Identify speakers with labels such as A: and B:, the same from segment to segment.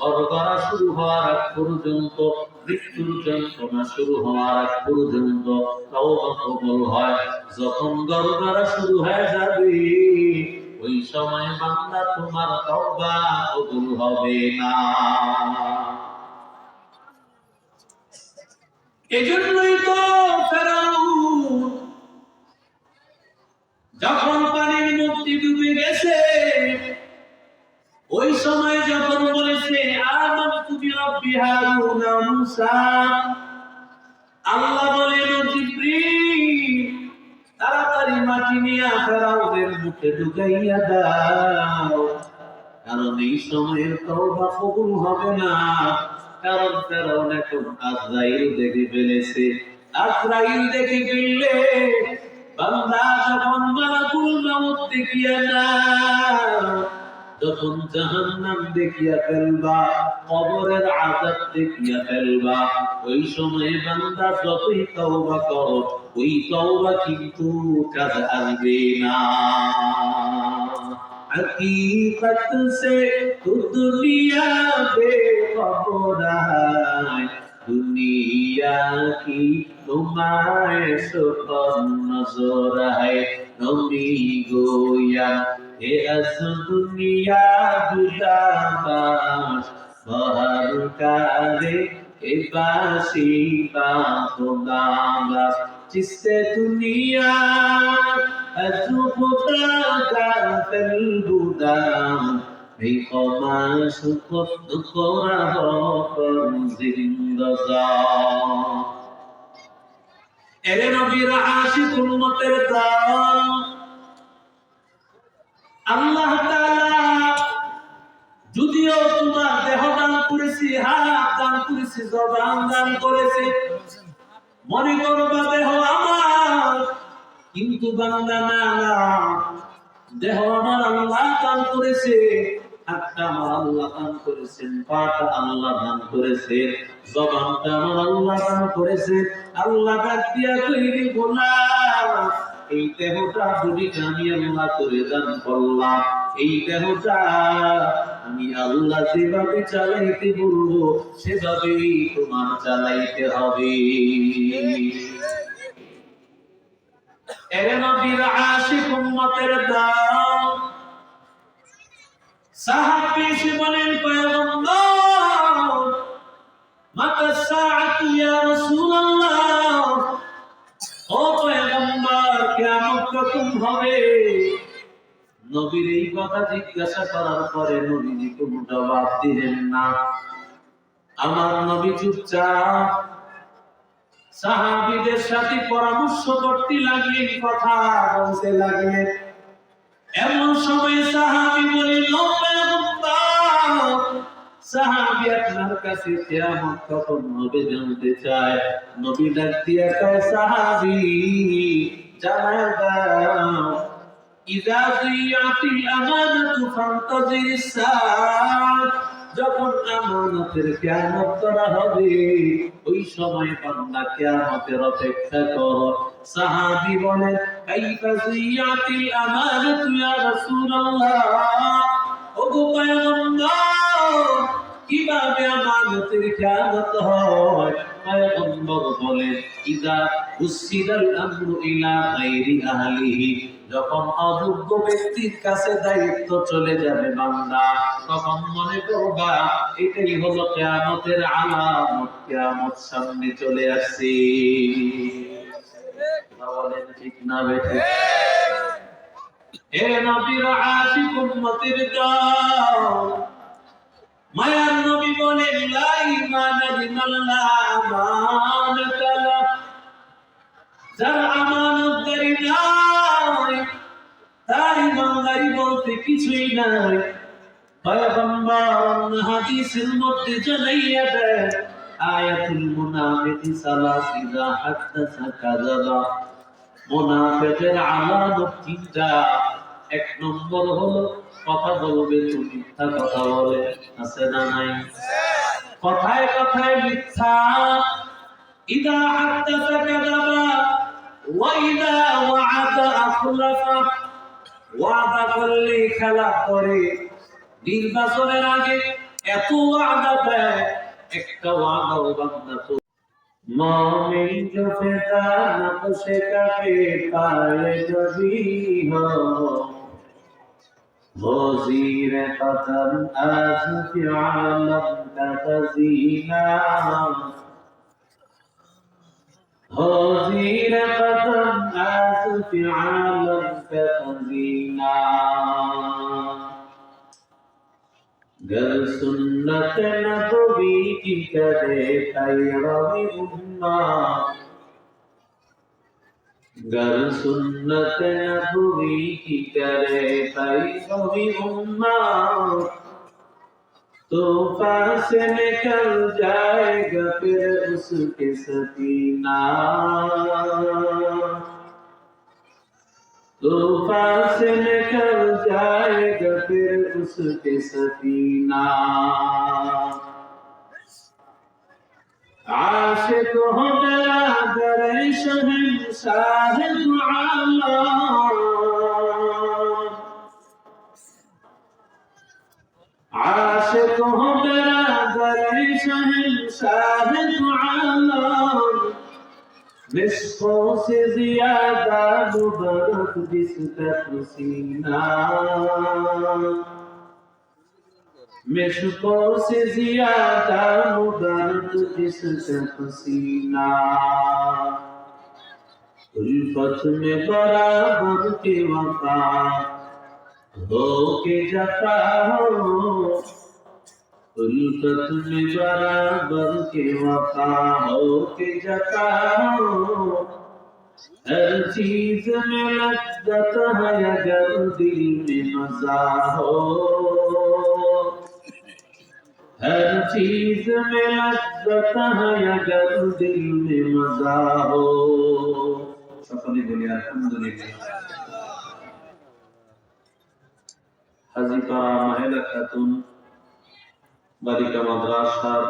A: গড়গড়া শুরু হওয়ার আগ পর্যন্ত, মৃত্যুর যন্ত্রণা শুরু হওয়ার আগ পর্যন্ত তওবা কবুল হয়। যখন গড়গড়া শুরু হয়ে যাবে, ওই সময় বান্দা তোমার তওবা কবুল হবে না। এজন্যই তো ফেরাউন যখন পানির মধ্যে ডুবে গেছে, ওই সময় যখন বলেছে আমানতু বিরাব্বি হারুন ওয়া মূসা, আল্লাহ বলেন জিবরিল তাড়াতাড়ি মাটি নিয়ে ফেরাউনের মুখে ঢুকাইয়া দাও, কারণ এই সময়ে তওবা কবুল হবে না। কারণ ফেরাউন এখন আজরাইল দেখে ফেলেছে। আজরাইল দেখে ফেললে বান্দা যখন মালাকুল মউত দেখিয়া না, যখন জাহান্নাম দেখিয়া ফেলবা, কবরের আযাব দেখিয়া ফেলবা, ওই সময়ে বান্দা যতই তওবা করো, ওই তওবা কিন্তু কাজে আসবে না। हकीकत से तो दुनिया बेखबर है, दुनिया की नुमाइश पर नजर है, नबी गोया ए अज दुनिया जुदा बाश बाहर करे ए बासी बा खुदा बाश, जिससे दुनिया أزوجك الهدى بقما شقت قرها زندگا এরে নবীর আশিক উম্মতের দল, আল্লাহ তাআলা যদিও তোমার দেহ দান করেছে, হাত দান করেছে, জবান দান করেছে, মনে করবা দেহ আমার, কিন্তু বান্দা না, দেহ আমার আল্লাহ দান করেছে, হাতটা আমার আল্লাহ দান করেছেন, পাটা আল্লাহ দান করেছে, জবানটা আমার আল্লাহ দান করেছে। আল্লাহ ডাক দিয়া কইরি গোলাম, এই দেহটা দুনিয়া আমি আল্লাহ করে দান করলাম, এই দেহটা আমি আল্লাহ যেভাবে চালাইতে বলবো সেভাবেই তোমার চালাইতে হবে। এরে নবীর আশিক উম্মতের দল, সাহাবী এসে বলেন পয়গম্বর মাতা সাআতু ইয়া রাসূলুল্লাহ, ও পয়গম্বর কিয়ামত কখন হবে? নবীর এই কথা জিজ্ঞাসা করার পরে নবীজি কোনো জবাব দিলেন না। আমার নবী চুপচাপ সাহাবীদের সাথে পরামর্শ করতে লাগলেন, কথা বলতে লাগলেন। এমন সময় সাহাবী বলেন, ও পয়গম্বর, সাহাবী আপনার কাছে কিয়ামত কখন হবে জানতে চায়। নবী ডাক দিয়া কয়, সাহাবী জানায় দাও, ইযা যিয়াতিল আমানাতু ফান্তাজিরিস সাআত, যখন আমানতের কিয়ামত করা হবে, ওই সময় বান্দা কিয়ামতের অপেক্ষা করো। সাহাবী বলেন, কাইফা যিয়াতিল আমানাতু ইয়া রাসূলুল্লাহ, ওগো পয়গম্বর কিভাবে আমানতের কিয়ামত হয়? পয়গম্বর বলেন, ইযা উসিদাল আমরু ইলা গায়রি আহলিহি, যখন অযোগ্য ব্যক্তির কাছে দায়িত্ব চলে যাবে বান্দা, তখন মনে করবা এটাই হলো কিয়ামতের আলামত, কিয়ামত সামনে চলে আসছে। বলেন ঠিক না বেঠিক? হে নবীর আশিক উম্মতের দল, মায়ার নবী বলেন, লা ঈমানা লিমান লা আমানাতা লাহ, যার আমানতদারি নাই তার ইমানদারি বলতে কিছুই নাই। পয়গম্বর হাদিসের মধ্যে জানাইয়া দেন, আয়াতুল মুনাফিকি সালাস, ইযা হাদাসা কাযাবা, মুনাফিকের আলামত তিনটা। এক নম্বর হলো কথা বলবে তো মিথ্যা কথা বলে, আছে না নাই? কথায় কথায় মিথ্যা। ইযা হাদাসা কাযাবা ওয়া ইযা ওয়া'আদা আখলাফা, ওয়াদা করলে খেলাপ করে। নির্বাচনের আগে এত ওয়াদা দেয়, একটা ওয়াদাও বান্দা তো मोमिन जो फिदा नफ्स कफे पाए नबी हो ज़ीर कदम आज फी आलम का खज़ीना हो ज़ीर कदम आज फी आलम का खज़ीना गर सुन्नत नबवी की करे पैरवी उम्मा गर सुन्नत नबवी की करे पैरवी उम्मा तो पास निकल जाएगा फिर उसके सकीना तूफान से निकल जाएगा फिर उसके सकीना आशिक हो गया अगर शहंशाह दो आलम आशिक हो गया अगर शहंशाह दो आलम निस्फों से ज्यादा मुबारक जिसका पसीना मिशकों से ज्यादा मुबारक जिसका पसीना उल्फत में बराबर के वफा हो के जफा हो उल्फत में बराबर के वफा हो के जफा हो हर चीज में लज्जत है अगर दिल में मजा हो हर चीज में लज्जत है अगर दिल में मजा हो সকলে বলি আলহামদুলিল্লাহ হাজিপাড়া মাহেলা খাতুন বালিকা মাদ্রাসার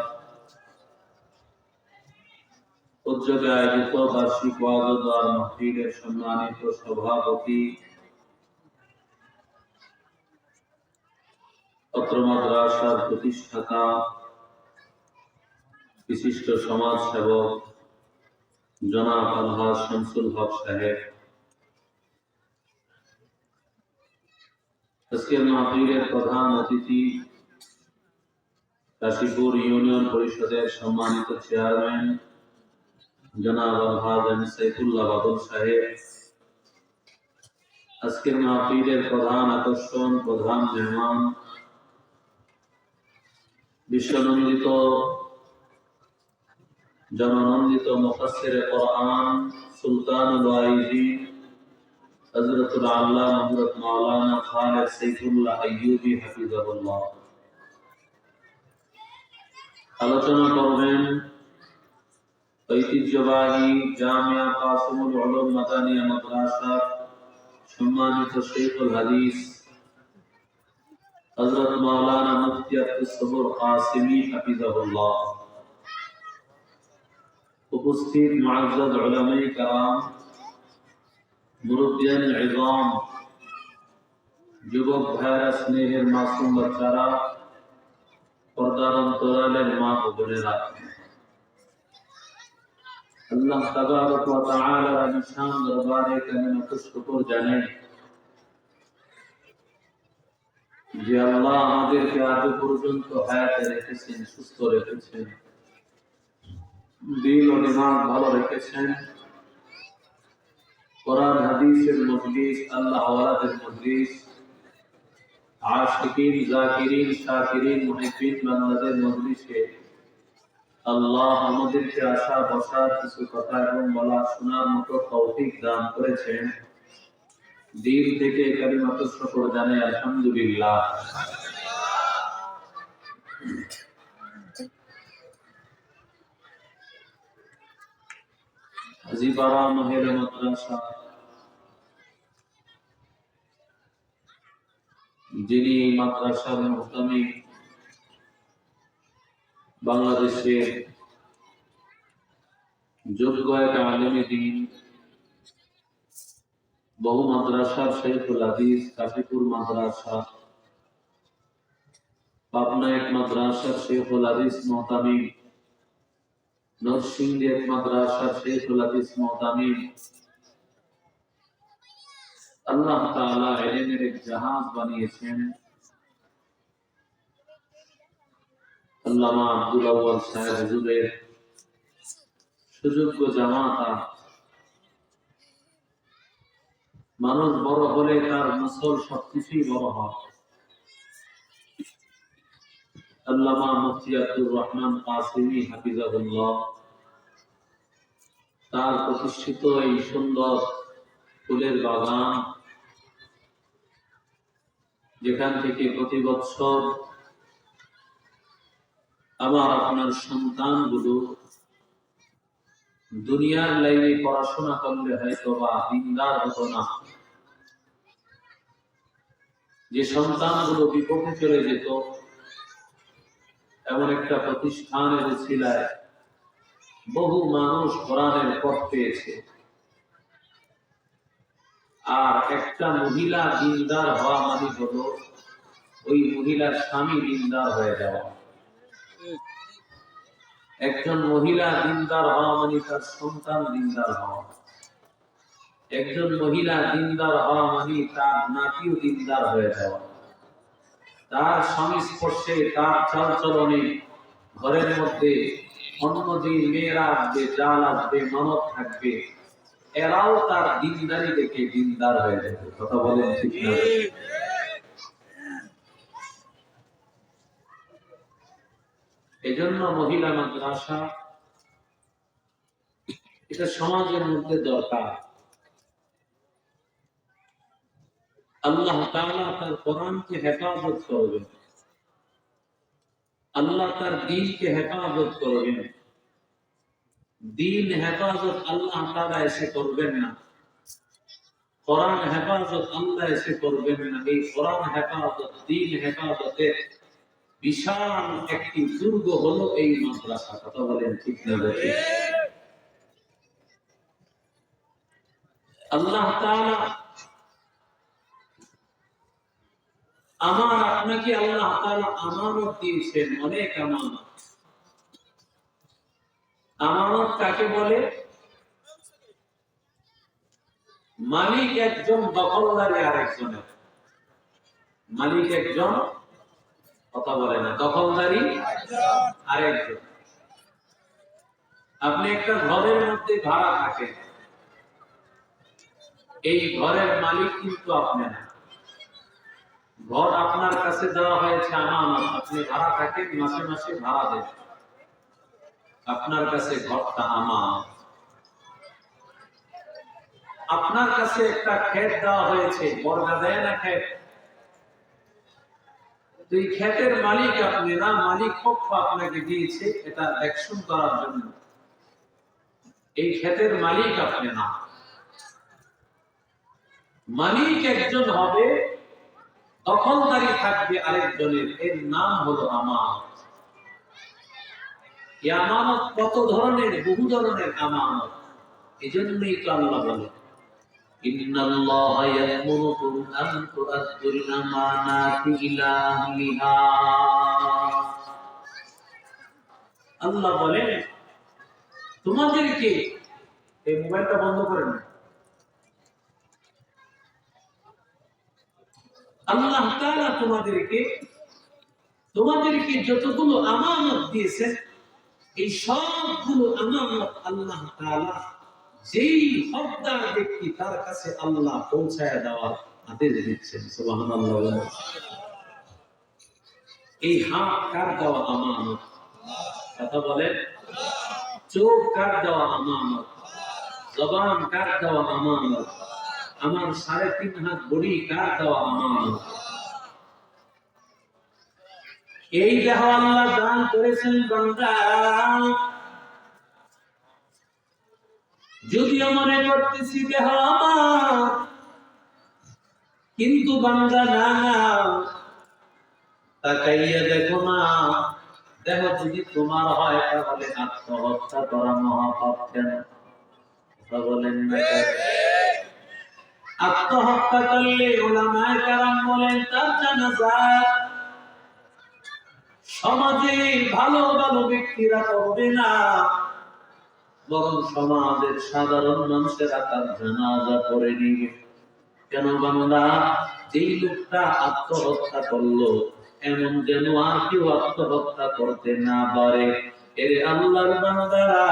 A: উদ্যোগে আয়োজিত বার্ষিক ওয়াজ ও দোয়ার মাহফিলের সম্মানিত সভাপতি অত্র মাদ্রাসার প্রতিষ্ঠাতা বিশিষ্ট সমাজ সেবক জনাব আলহাজ শামসুল হক সাহেব, আজকের মাহফিলের প্রধান অতিথি কাশীপুর ইউনিয়ন পরিষদের সম্মানিত চেয়ারম্যান জনাব আলহাজ এম সাইফুল্লাহ বাদল সাহেব, আজকের মাহফিলের প্রধান আকর্ষণ, প্রধান মেহমান, বিশ্বনন্দিত জননন্দিত মুফাসসিরে কোরআন সুলতানুল ওয়াইজিন হযরতুল আল্লামা হযরত মাওলানা খালেদ সাইফুল্লাহ আইয়ুবী হাফিজাহুল্লাহ আলোচনা করবেন ঐতিহ্যবাহী জামিয়া কাসিমুল উলুম মাদানিয়া মাদ্রাসার সম্মানিত শেখুল হাদিস হযরত মাওলানা মুফতি আব্দুস সবুর কাসিমি হাফিজাহুল্লাহ, উপস্থিত মুআজ্জাজ উলামায়ে কেরাম, মুরব্বিয়ান ইযাম, যুবক ভাইরা, স্নেহের মাসুম বাচ্চারা, পর্দার অন্তরালের মা ও বোনেরা, আল্লাহ তাবারক ওয়া তাআলার আলিশান দরবারে কালিমাতুশ শুকর জানাই যে আল্লাহ আমাদেরকে আজ পর্যন্ত হায়াতে রেখেছেন, সুস্থ রেখেছেন, দিল ও দিমাগ ভালো রেখেছেন। কোরআন হাদিসের মজলিস, আল্লাহ ওয়ালাদের মজলিস, আশিকিন, জাকিরিন, শাকিরিন, মুহিব্বিন বান্দাদের মজলিসে আল্লাহ আমাদেরকে আসা বসার, কিছু কথা এবং বলা শোনার মতো তৌফিক দান করেছেন। দিল থেকে কালিমাতুশ শুকর জানাই আলহামদুলিল্লাহ। হাজিপাড়া মহিলা মাদ্রাসা, যিনি এই মাদ্রাসার মুহতামিম, বাংলাদেশের যোগ্য এক আলেমে দ্বীন, বহু মাদ্রাসার শেখুল হাদিস, কাশীপুর মাদ্রাসা পাবনা এক মাদ্রাসার শেখুল হাদিস মুহতামিম, নরসিংদী এক মাদ্রাসার শেখুল হাদিস মুহতামিম। আল্লাহ তাআলা ইলমের এক জাহাজ বানিয়েছেন। আল্লামা আব্দুল আউয়াল সাহেব হুজুরের সুযোগ্য জামাতা। মানুষ বড় হলে তার নসল সবকিছুই বড় হয়। আল্লামা মুফতি আব্দুর রহমান কাসিমি হাফিজাহুল্লাহ তার প্রতিষ্ঠিত এই সুন্দর ফুলের বাগান, যেখান থেকে প্রতি বছর আমার আপনার সন্তানগুলো দুনিয়ার লাইনে পড়াশোনা করলে হয়তো বা দিনদার হতো না, যে সন্তানগুলো বিপথে চলে যেত, এমন একটা প্রতিষ্ঠানের উছিলায় বহু মানুষ কোরআনের পথ পেয়েছে। আর একটা মহিলা দিনদার হওয়া মানে হলো ওই মহিলার স্বামী দিনদার হয়ে যাওয়া। একজন মহিলা দিনদার হওয়া মানে তার সন্তান দিনদার হওয়া। একজন মহিলা দিনদার হওয়া মানে তার নাতিও দিনদার হয়ে যাওয়া। তার সংস্পর্শে, তার চালচলনে ঘরের মধ্যে অন্য যে মেয়েরা আসবে, জাল আসবে, ননদ থাকবে, এরাও তার দিনদারি দেখে দিনদার হয়ে যাবে। কথা বলেন ঠিক না? এজন্য মহিলা মাদ্রাসা এটা সমাজের মধ্যে দরকার। আল্লাহ তাআলা তার কোরআনকে হেফাজত করবেন, আল্লাহ তার দ্বীনকে হেফাজত করবেন। দ্বীন হেফাজত আল্লাহ তাআলা এসে করবেন না, কোরআন হেফাজত আল্লাহ এসে করবেন না। এই কোরআন হেফাজত, দ্বীন হেফাজতের বিশাল একটি দুর্গ হলো এই মাদ্রাসা। কথা বলেন ঠিক না? আল্লাহ তাআলা আমার আপনাকে আল্লাহ তাআলা আমানত দিয়েছেন, অনেক আমানত। আমানত কাকে বলে? মালিক একজন, দখলদারি আরেকজনের। মালিক একজন, কথা বলে না, দখলদারি আরেকজন। আপনি একটা ঘরের মধ্যে ভাড়া থাকেন, এই ঘরের মালিক কিন্তু আপনি না। ঘর আপনার কাছে দেওয়া হয়েছে আমানত, আপনি ভাড়া থাকেন, মাসে মাসে ভাড়া দেন, আপনার কাছে ঘরটা আমানত। আপনার কাছে একটা ক্ষেত দেওয়া হয়েছে, বর্গা দেয় না ক্ষেত, এই ক্ষেতের মালিক আপনি না, মালিক পক্ষ আপনাকে দিয়েছে এটা দেখশন করার জন্য। এই ক্ষেতের মালিক আপনি না, মালিক একজন হবে, দখলদারি থাকবে আরেকজনের। এর নাম হলো আমানত। এই আমানত কত ধরনের? বহু ধরনের আমানত। এজন্যই তো আল্লাহ বলে ইন্নাল্লাহা ইয়া'মুরুকুম আন তু'আদ্দুল আমানাতি ইলা আহলিহা। আল্লাহ বলেন তোমাদেরকে, এই মোবাইলটা বন্ধ করেন না। আল্লাহ তাআলা তোমাদেরকে যতগুলো আমানত দিয়েছেন, এই সবগুলো আমানত আল্লাহ তাআলা যেই হকদার ব্যক্তি তার কাছে আল্লাহ পৌঁছায় দেওয়ার আদেশ দিচ্ছেন। সুবহানাল্লাহ। এই হাত কার দেওয়া আমানত? কথা বলেন। চোখ কার দেওয়া আমানত? জবান কার দেওয়া আমানত? আমার 3.5 হাত বডি কার দেওয়া আমানত? এই দেহ আল্লাহ দান করেছেন বান্দা। যদিও মনে করতেছি দেহ আমার, কিন্তু বান্দা না, তাকাইয়া দেখো না, দেহ যদি তোমার হয় তাহলে আত্মহত্যা করা মহাপাপ কেন? বলেন না? আত্মহত্যা করলে উলামায়ে কেরাম বলেন তার জানাজা সমাজে ভালো ভালো ব্যক্তিরা করবে না, বরং সমাজের সাধারণ মানুষেরা তার জানাজা করে নিবে। কেন বান্দা? যেই লোকটা আত্মহত্যা করলো, এমন যেন আর কেউ আত্মহত্যা করতে না পারে। এর আল্লাহর বান্দারা,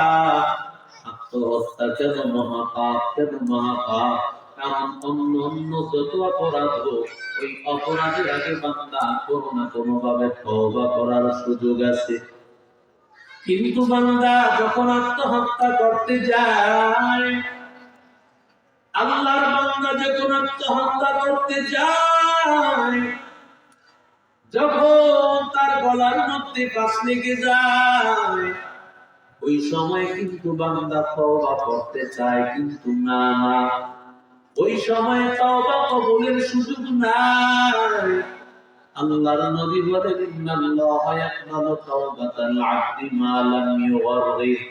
A: আত্মহত্যা কেন মহাপাপ, কেন মহাপাপ? কারণ অন্য অন্য যত অপরাধ হোক, ওই অপরাধের আগে বান্দা কোনো না কোনো ভাবে তওবা করার সুযোগ আছে। কিন্তু বান্দা যখন আত্মহত্যা করতে যায়, আল্লাহর বান্দা যখন আত্মহত্যা করতে যায়, যখন তার গলার মধ্যে ফাঁস লেগে যায়, ওই সময় কিন্তু বান্দা তওবা করতে চায়, কিন্তু না, ওই সময় তওবা কবুলের সুযোগ নাই। আল্লাহর নবী বলেন, ইন্নাল্লাহা ইয়াকবালু তাওবাতাল আবদি মা লাম ইউগাররির।